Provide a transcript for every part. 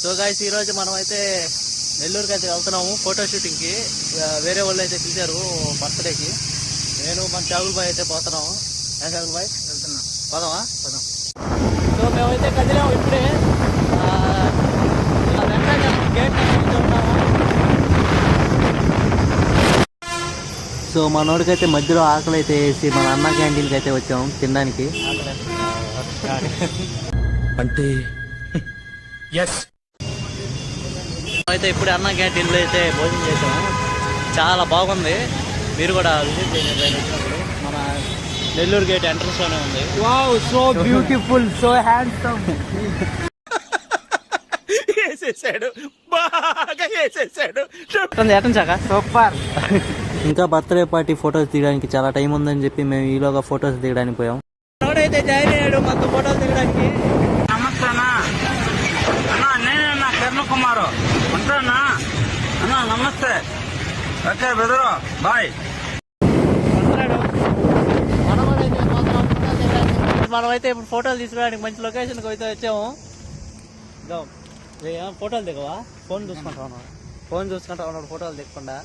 So guys ఈ రోజు మనం అయితే నెల్లూరుకి అయితే వెళ్తున్నాము ఫోటో షూటింగ్ కి. వేరే వాళ్ళు అయితే పిలిచారు బర్త్డేకి. నేను మన చాగుల్ బాయ్ అయితే పోతున్నాము. చాగుల్ బాయ్ వెళ్తున్నాం, పదమా పదం. సో మేమైతే కదిలాము ఇప్పుడే. గేట్ ఉన్నాము. సో మనోడికైతే మధ్యలో ఆకలి అయితే వేసి మన అన్న క్యాంటీన్కి అయితే వచ్చాము తినడానికి. అంటే అయితే ఇప్పుడు అన్న క్యాంటీన్లో అయితే భోజనం చేసాము. చాలా బాగుంది, మీరు కూడా విజిట్ చేయండి వచ్చినప్పుడు. మన నెల్లూరు గేట్ ఎంట్రన్స్ లోనే ఉంది. Wow, so beautiful, so handsome. వేసేసాడు, బాగా వేసేసాడు. సూపర్. ఇంకా బర్త్డే పార్టీ ఫొటోస్ తీయడానికి చాలా టైం ఉందని చెప్పి మేము ఈలోగా ఫొటోస్ తీయడానికి పోయాం. అయితే జాయిన్ అయ్యాడు మొత్తం ఫోటోలు తీయడానికి. నమస్తే అన్న, నేనే కిరణ్ కుమార్ ఉంటానా అన్న. నమస్తే, ఓకే బెదరు, బాయ్. మనమైతే ఇప్పుడు ఫోటోలు తీసుకోవడానికి మంచి లొకేషన్కి అయితే వచ్చాము. ఫోటోలు దిగవా? ఫోన్ చూసుకుంటా ఉన్నాడు, ఫోన్ చూసుకుంటా ఉన్నాడు ఫోటోలు దిగకుండా.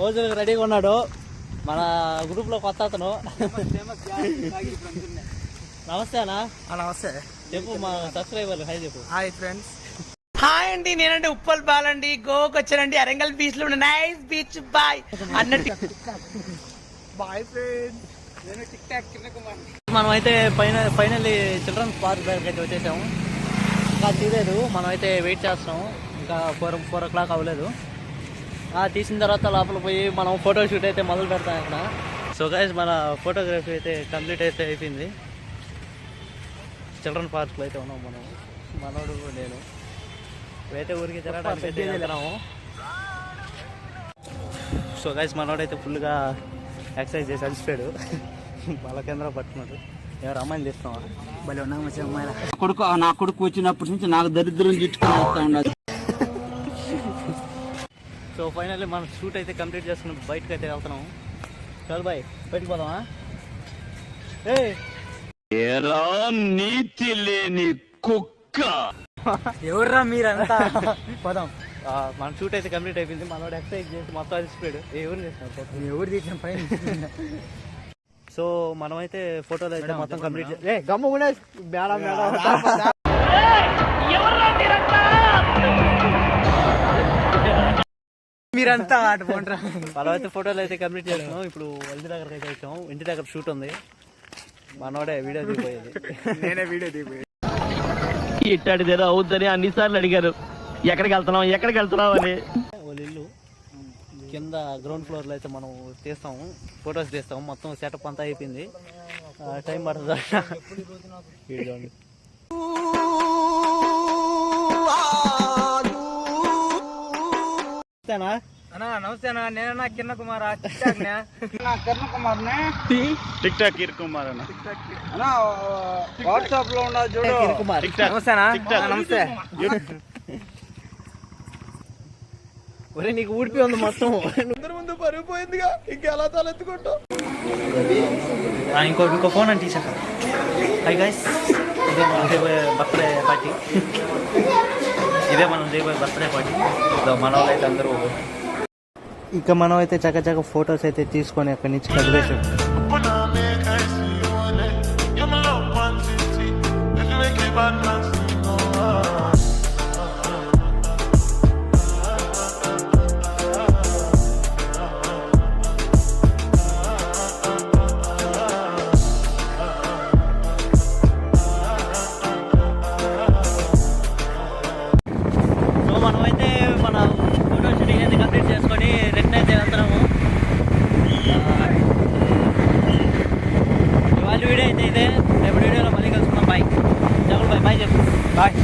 రోజులకు రెడీగా ఉన్నాడు మన గ్రూప్ లో కొత్త అతను. నమస్తే అన్న. నమస్తే చెప్పు, మా సబ్స్క్రైబర్లు హాయ్ చెప్పు. Hi friends. హాయ్ అండి, నేనంటే ఉప్పల్ బాలండి. గోవాకి వచ్చానండి, అరంగల్ బీచ్ లో నైస్ బీచ్. బాయ్ అన్నట్టు. Bye friends. నేను టిక్ టాక్ కిరణ్ కుమార్. మనం అయితే ఫైనల్లీ చిల్డ్రన్స్ పార్క్ దగ్గరికి అయితే వచ్చేసాము. ఇంకా తీయలేదు, మనం అయితే వెయిట్ చేస్తున్నాము. ఇంకా 4 o'clock అవ్వలేదు. తీసిన తర్వాత లోపల పోయి మనం ఫోటో షూట్ అయితే మొదలు పెడతాం ఇక్కడ. సో గైస్ మన ఫోటోగ్రఫీ అయితే కంప్లీట్ అయితే అయిపోయింది. చిల్డ్రన్ పార్క్లో అయితే ఉన్నాం మనం, మనోడు నేను. అయితే ఊరికి తిరగడానికి అయితే వెళ్తున్నాము. సో గైస్ మనోడు అయితే ఫుల్గా ఎక్సర్సైజ్ చేసి అలసిపోయాడు. వాళ్ళ కేంద్ర పట్టుకున్నాడు. ఎవరు అమ్మాయిని తీస్తున్నావా? భలే ఉన్నా మంచి అమ్మాయి. నా కొడుకు వచ్చినప్పటి నుంచి నాకు దరిద్రం చుట్టుకుని వస్తా ఉండదు. సో ఫైనల్లీ మనం షూట్ అయితే కంప్లీట్ చేసుకుని బయటకు అయితే వెళ్తున్నాము. చల్ బాయ్, బయటకు పోదామా? నీతి లేని కుక్క ఎవర్రా మీరంతా? పదం. మన షూట్ అయితే కంప్లీట్ అయిపోయింది. మనోడు ఎక్సర్సైజ్ చేసి మొత్తం అలసిపోయాడు. ఎవరు చేసినారు? ఎవరు తీసిన పైన. సో మనమైతే ఫోటోలు అయితే మొత్తం కంప్లీట్ గమ్ము కూడా మేడం మీరంతా ఆట పోండ్రా. మనం అయితే ఫోటోలు అయితే కంప్లీట్ చేస్తున్నాం. ఇప్పుడు ఇంటి దగ్గర అయితే వచ్చాము. ఇంటి దగ్గర షూట్ ఉంది. మనోడే వీడియో దిగిపోయేది. నేనే వీడియో దిగిపోయేది. ఇట్టాడిదేదో అవుద్దని అన్నిసార్లు అడిగారు, ఎక్కడికి వెళ్తున్నావు అని. వాళ్ళ ఇల్లు కింద గ్రౌండ్ ఫ్లోర్లో అయితే మనం తీస్తాము, ఫొటోస్ తీస్తాము. మొత్తం సెటప్ అంతా అయిపోయింది. టైం పడుతుంది. చూడండి. నమస్తే అన్న, నేనన్నా కిరణ్ కుమార్. కిరణ్ కుమార్ టిక్ టాక్ కిరణ్ కుమార్ అన్న. వాట్సాప్ లో ఉండదు చూడు. నమస్తే నమస్తే. ఒరే నీకు ఊడిపి ఉంది మొత్తం. ముందు పరిగిపోయిందిగా, ఇంకెలా తలెత్తుకుంటావు? ఇంకో ఫోన్ అని తీసాక. హై గైస్, ఇదే మనం చేయబోయే బర్త్డే పార్టీ. మన వాళ్ళు అయితే అందరూ ఇక మనం అయితే చక్కచక్క ఫొటోస్ అయితే తీసుకొని అక్కడి నుంచి కదిలేసాం. మనమైతే మన ఫోటో షూటింగ్ అయితే కంప్లీట్ చేసుకొని రిటర్న్ అయితే వెళ్తున్నాము. ఇవాళ వీడియో అయితే ఇదే. రేపు వీడియోలో మళ్ళీ కలుసుకుందాం. బాయ్. బాయ్ చెప్పు. బాయ్.